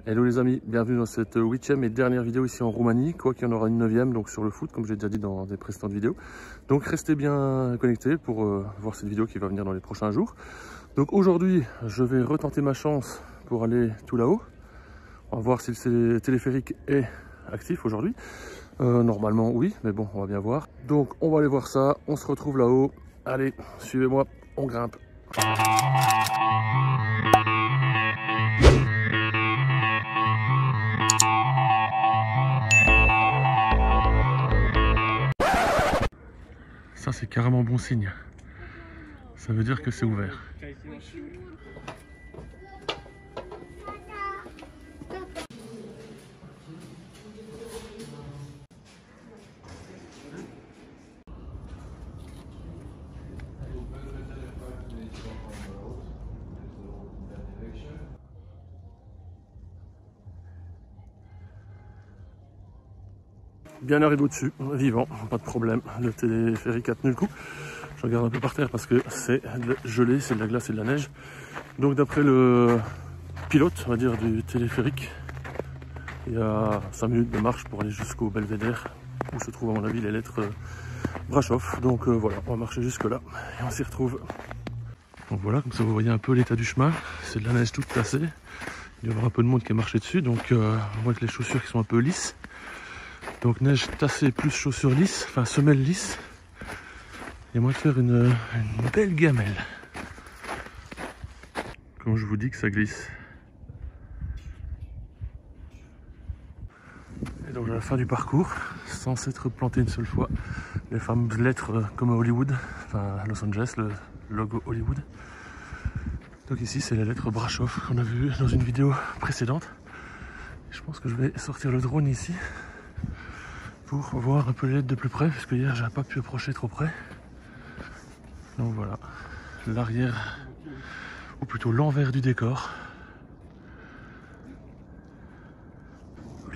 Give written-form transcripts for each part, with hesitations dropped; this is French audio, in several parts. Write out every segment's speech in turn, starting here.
Hello les amis, bienvenue dans cette 8e et dernière vidéo ici en Roumanie, quoi qu'il y en aura une 9e, donc sur le foot comme j'ai déjà dit dans des précédentes vidéos. Donc restez bien connectés pour voir cette vidéo qui va venir dans les prochains jours. Donc aujourd'hui je vais retenter ma chance pour aller tout là-haut. On va voir si le téléphérique est actif aujourd'hui. Normalement oui, mais bon on va bien voir. Donc on va aller voir ça, on se retrouve là-haut. Allez, suivez-moi, on grimpe. Ça c'est carrément bon signe. Ça veut dire que c'est ouvert. Bien arrivé au-dessus, vivant, pas de problème. Le téléphérique a tenu le coup. Je regarde un peu par terre parce que c'est gelé, c'est de la glace et de la neige. Donc d'après le pilote, on va dire, du téléphérique, il y a 5 minutes de marche pour aller jusqu'au belvédère où se trouvent à mon avis les lettres Brasov. Donc voilà, on va marcher jusque là et on s'y retrouve. Donc voilà, comme ça vous voyez un peu l'état du chemin. C'est de la neige toute tassée. Il y aura un peu de monde qui est marché dessus, donc on voit que les chaussures qui sont un peu lisses. Donc neige tassée plus chaussures lisses, enfin semelles lisses. Et moi de faire une belle gamelle. Comme je vous dis que ça glisse. Et donc à la fin du parcours, sans s'être planté une seule fois, les fameuses lettres comme à Hollywood, enfin à Los Angeles, le logo Hollywood. Donc ici c'est la lettre Brasov qu'on a vu dans une vidéo précédente. Je pense que je vais sortir le drone ici pour voir un peu les lettres de plus près, parce que hier j'ai pas pu approcher trop près. Donc voilà, l'arrière, ou plutôt l'envers du décor.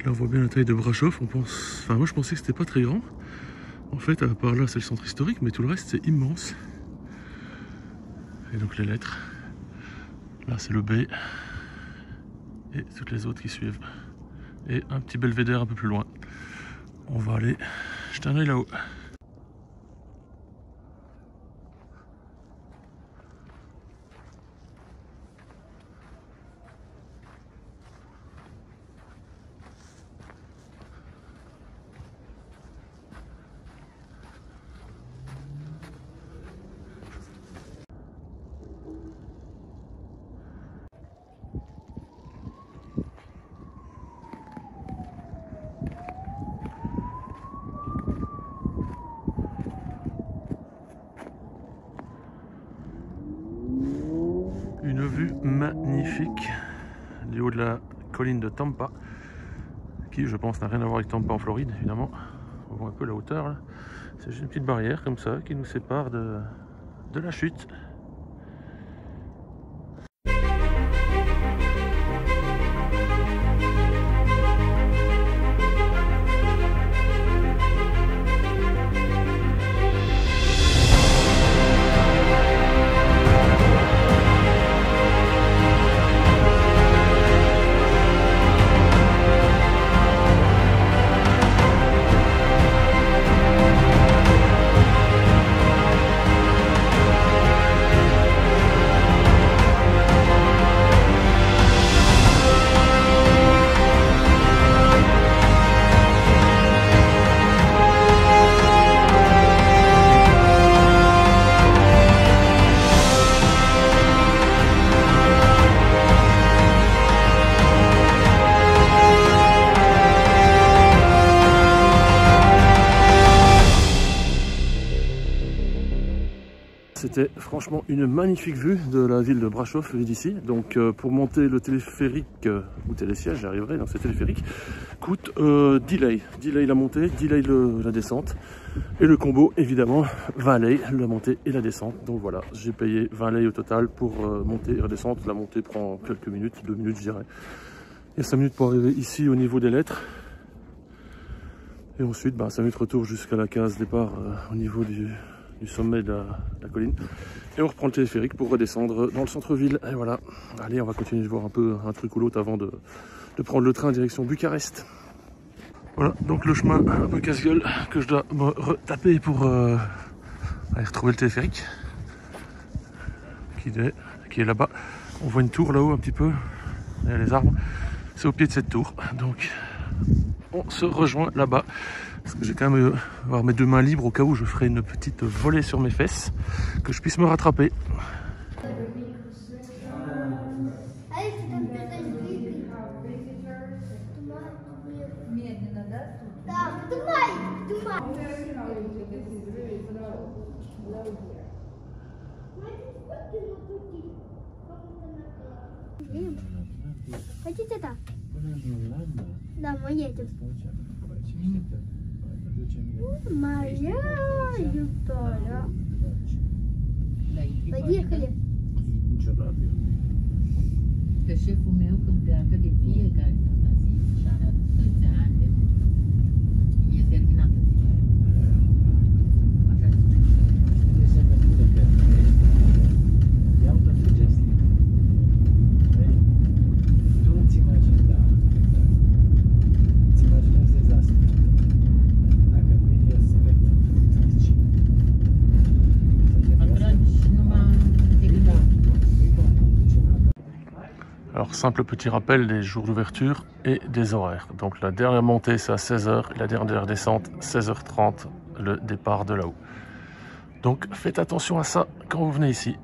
Là on voit bien la taille de Brasov, on pense... Enfin moi je pensais que c'était pas très grand. En fait, à part là c'est le centre historique, mais tout le reste c'est immense. Et donc les lettres, là c'est le B, et toutes les autres qui suivent. Et un petit belvédère un peu plus loin. On va aller jeter un œil là-haut. Une vue magnifique du haut de la colline de Tampa, qui je pense n'a rien à voir avec Tampa en Floride évidemment. On voit un peu la hauteur là. C'est juste une petite barrière comme ça qui nous sépare de la chute. C'était franchement une magnifique vue de la ville de Brasov d'ici. Donc pour monter le téléphérique, ou télésiège, j'arriverai dans ce téléphérique, coûte 10 lei. 10 lei la montée, 10 lei la descente. Et le combo, évidemment, 20 lei la montée et la descente. Donc voilà, j'ai payé 20 lei au total pour monter et redescendre. La montée prend quelques minutes, 2 minutes je dirais. Il y a 5 minutes pour arriver ici au niveau des lettres. Et ensuite, 5 minutes retour jusqu'à la case départ au niveau du sommet de la colline. Et on reprend le téléphérique pour redescendre dans le centre-ville. Et voilà. Allez, on va continuer de voir un peu un truc ou l'autre avant de de prendre le train en direction Bucarest. Voilà, donc le chemin un peu casse-gueule que je dois me retaper pour aller retrouver le téléphérique qui est là-bas. On voit une tour là-haut un petit peu, il y a les arbres, c'est au pied de cette tour. Donc on se rejoint là-bas, parce que j'ai quand même avoir mes deux mains libres au cas où je ferai une petite volée sur mes fesses, que je puisse me rattraper. Хотите так? Да, мы едем. Моя Ютория. Поехали. Că șeful meu când pleacă de fiecare dată zi și are atâția ani de muncă, e terminată ziua. Așa zice. Iau o sugestie. Tu îți imaginezi, îți imaginezi dezastru. Dacă nu e select, zici. Atunci numai te gândești. Alors, simple petit rappel des jours d'ouverture et des horaires. Donc, la dernière montée, c'est à 16h, la dernière descente, 16h30, le départ de là-haut. Donc, faites attention à ça quand vous venez ici.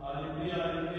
Aleluia, aleluia.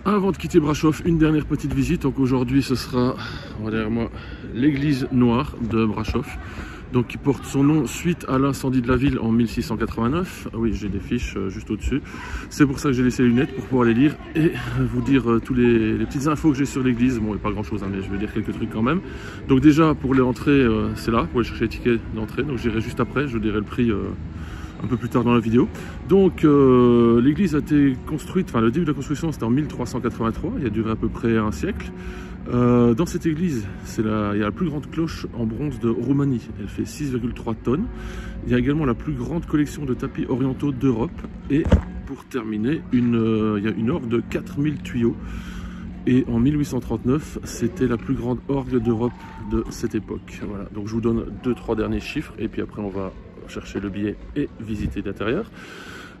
Avant de quitter Brasov, une dernière petite visite. Donc aujourd'hui, ce sera, on va derrière moi, l'église noire de Brasov. Donc qui porte son nom suite à l'incendie de la ville en 1689. Ah oui, j'ai des fiches juste au-dessus. C'est pour ça que j'ai laissé les lunettes pour pouvoir les lire et vous dire tous les petites infos que j'ai sur l'église. Bon, il n'y a pas grand-chose, hein, mais je vais dire quelques trucs quand même. Donc déjà, pour les entrées, c'est là, pour aller chercher les tickets d'entrée. Donc j'irai juste après, je dirai le prix un peu plus tard dans la vidéo. Donc l'église a été construite, enfin le début de la construction c'était en 1383, il a duré à peu près un siècle. Dans cette église, il y a la plus grande cloche en bronze de Roumanie, elle fait 6,3 tonnes. Il y a également la plus grande collection de tapis orientaux d'Europe. Et pour terminer, il y a une orgue de 4000 tuyaux. Et en 1839, c'était la plus grande orgue d'Europe de cette époque. Voilà, donc je vous donne 2-3 derniers chiffres et puis après on va chercher le billet et visiter l'intérieur.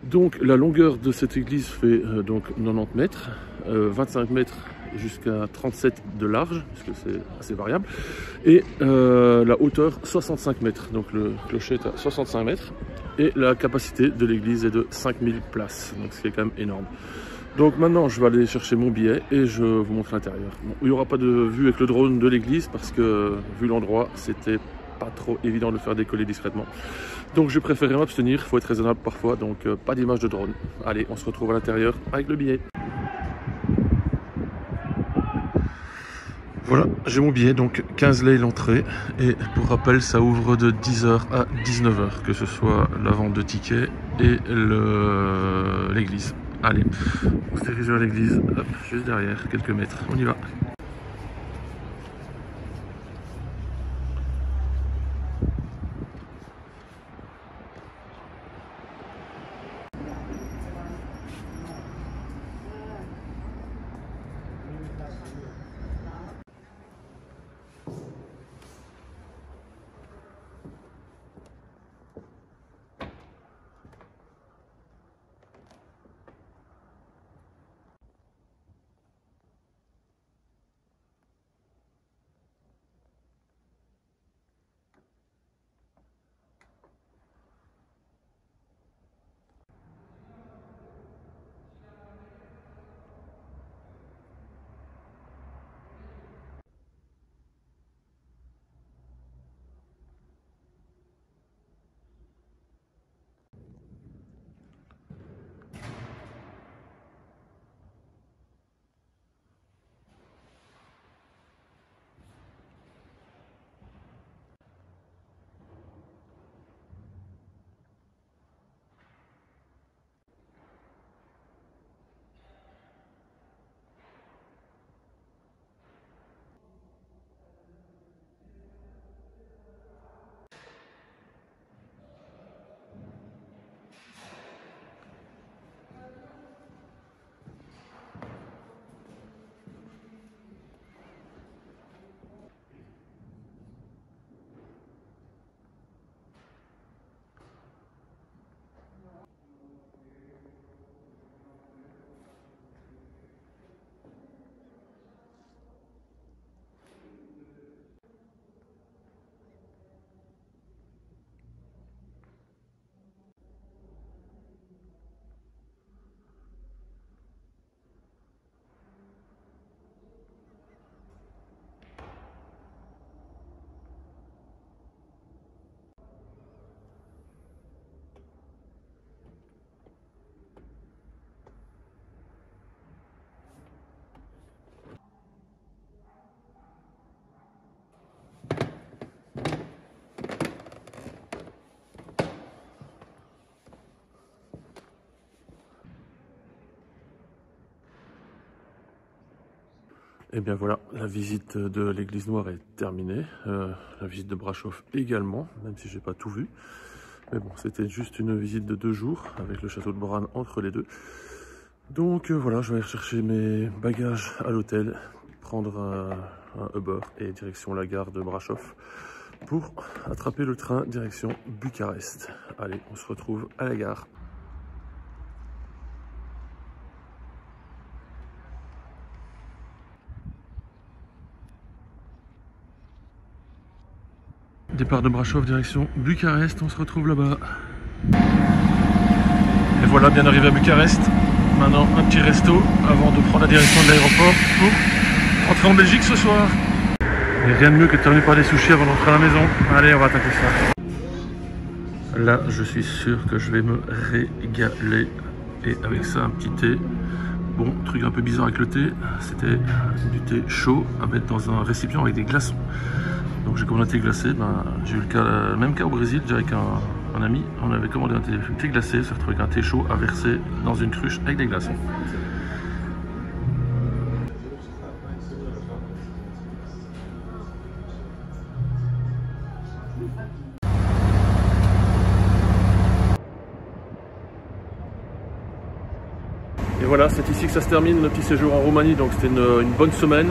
Donc la longueur de cette église fait donc 90 mètres, 25 mètres jusqu'à 37 de large, parce que c'est assez variable, et la hauteur 65 mètres, donc le clocher est à 65 mètres, et la capacité de l'église est de 5000 places, donc ce qui est quand même énorme. Donc maintenant je vais aller chercher mon billet et je vous montre l'intérieur. Bon, il n'y aura pas de vue avec le drone de l'église parce que vu l'endroit c'était pas trop évident de le faire décoller discrètement. Donc je préférerais m'abstenir, il faut être raisonnable parfois, donc pas d'image de drone. Allez, on se retrouve à l'intérieur avec le billet. Voilà, j'ai mon billet, donc 15 lei l'entrée, et pour rappel ça ouvre de 10h à 19h, que ce soit la vente de tickets et l'église. Allez, on se dirige vers l'église, juste derrière, quelques mètres, on y va. Et bien voilà, la visite de l'église noire est terminée, la visite de Brasov également, même si j'ai pas tout vu. Mais bon, c'était juste une visite de 2 jours, avec le château de Boran entre les deux. Donc voilà, je vais aller chercher mes bagages à l'hôtel, prendre un Uber et direction la gare de Brasov pour attraper le train direction Bucarest. Allez, on se retrouve à la gare. Départ de Brasov, direction Bucarest, on se retrouve là-bas. Et voilà, bien arrivé à Bucarest. Maintenant, un petit resto avant de prendre la direction de l'aéroport pour rentrer en Belgique ce soir. Et rien de mieux que de terminer par des sushis avant d'entrer à la maison. Allez, on va attaquer ça. Là, je suis sûr que je vais me régaler. Et avec ça, un petit thé. Bon, truc un peu bizarre avec le thé, c'était du thé chaud à mettre dans un récipient avec des glaçons. Donc j'ai commandé un thé glacé. J'ai eu le même cas au Brésil, déjà avec un ami. On avait commandé un thé glacé, se retrouve avec un thé chaud à verser dans une cruche avec des glaçons. Et voilà, c'est ici que ça se termine, le petit séjour en Roumanie. Donc c'était une bonne semaine.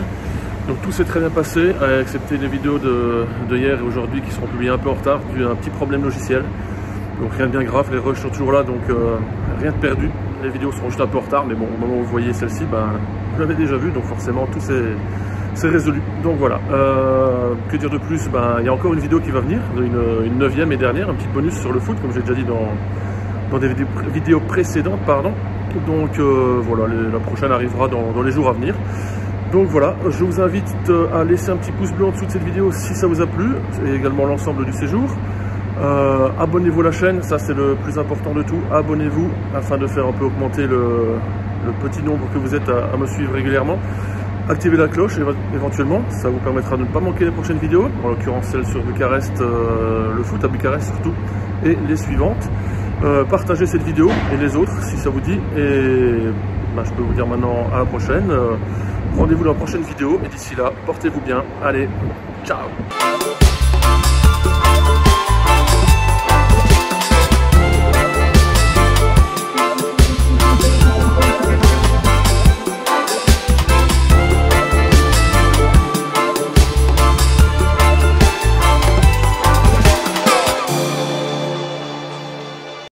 Donc tout s'est très bien passé, excepté les vidéos de hier et aujourd'hui qui seront publiées un peu en retard dû à un petit problème logiciel. Donc rien de bien grave, les rushs sont toujours là, donc rien de perdu. Les vidéos seront juste un peu en retard, mais bon, au moment où vous voyez celle-ci, vous l'avez déjà vu, donc forcément tout c'est résolu. Donc voilà, que dire de plus, il y a encore une vidéo qui va venir, une 9e et dernière, un petit bonus sur le foot, comme j'ai déjà dit dans des vidéos précédentes, pardon. Donc voilà, la prochaine arrivera dans les jours à venir. Donc voilà, je vous invite à laisser un petit pouce bleu en dessous de cette vidéo si ça vous a plu, et également l'ensemble du séjour. Abonnez-vous à la chaîne, ça c'est le plus important de tout. Abonnez-vous afin de faire un peu augmenter le petit nombre que vous êtes à me suivre régulièrement. Activez la cloche éventuellement, ça vous permettra de ne pas manquer les prochaines vidéos, en l'occurrence celle sur Bucarest, le foot à Bucarest surtout, et les suivantes. Partagez cette vidéo et les autres si ça vous dit, et je peux vous dire maintenant à la prochaine. Rendez-vous dans la prochaine vidéo, et d'ici là, portez-vous bien. Allez, ciao!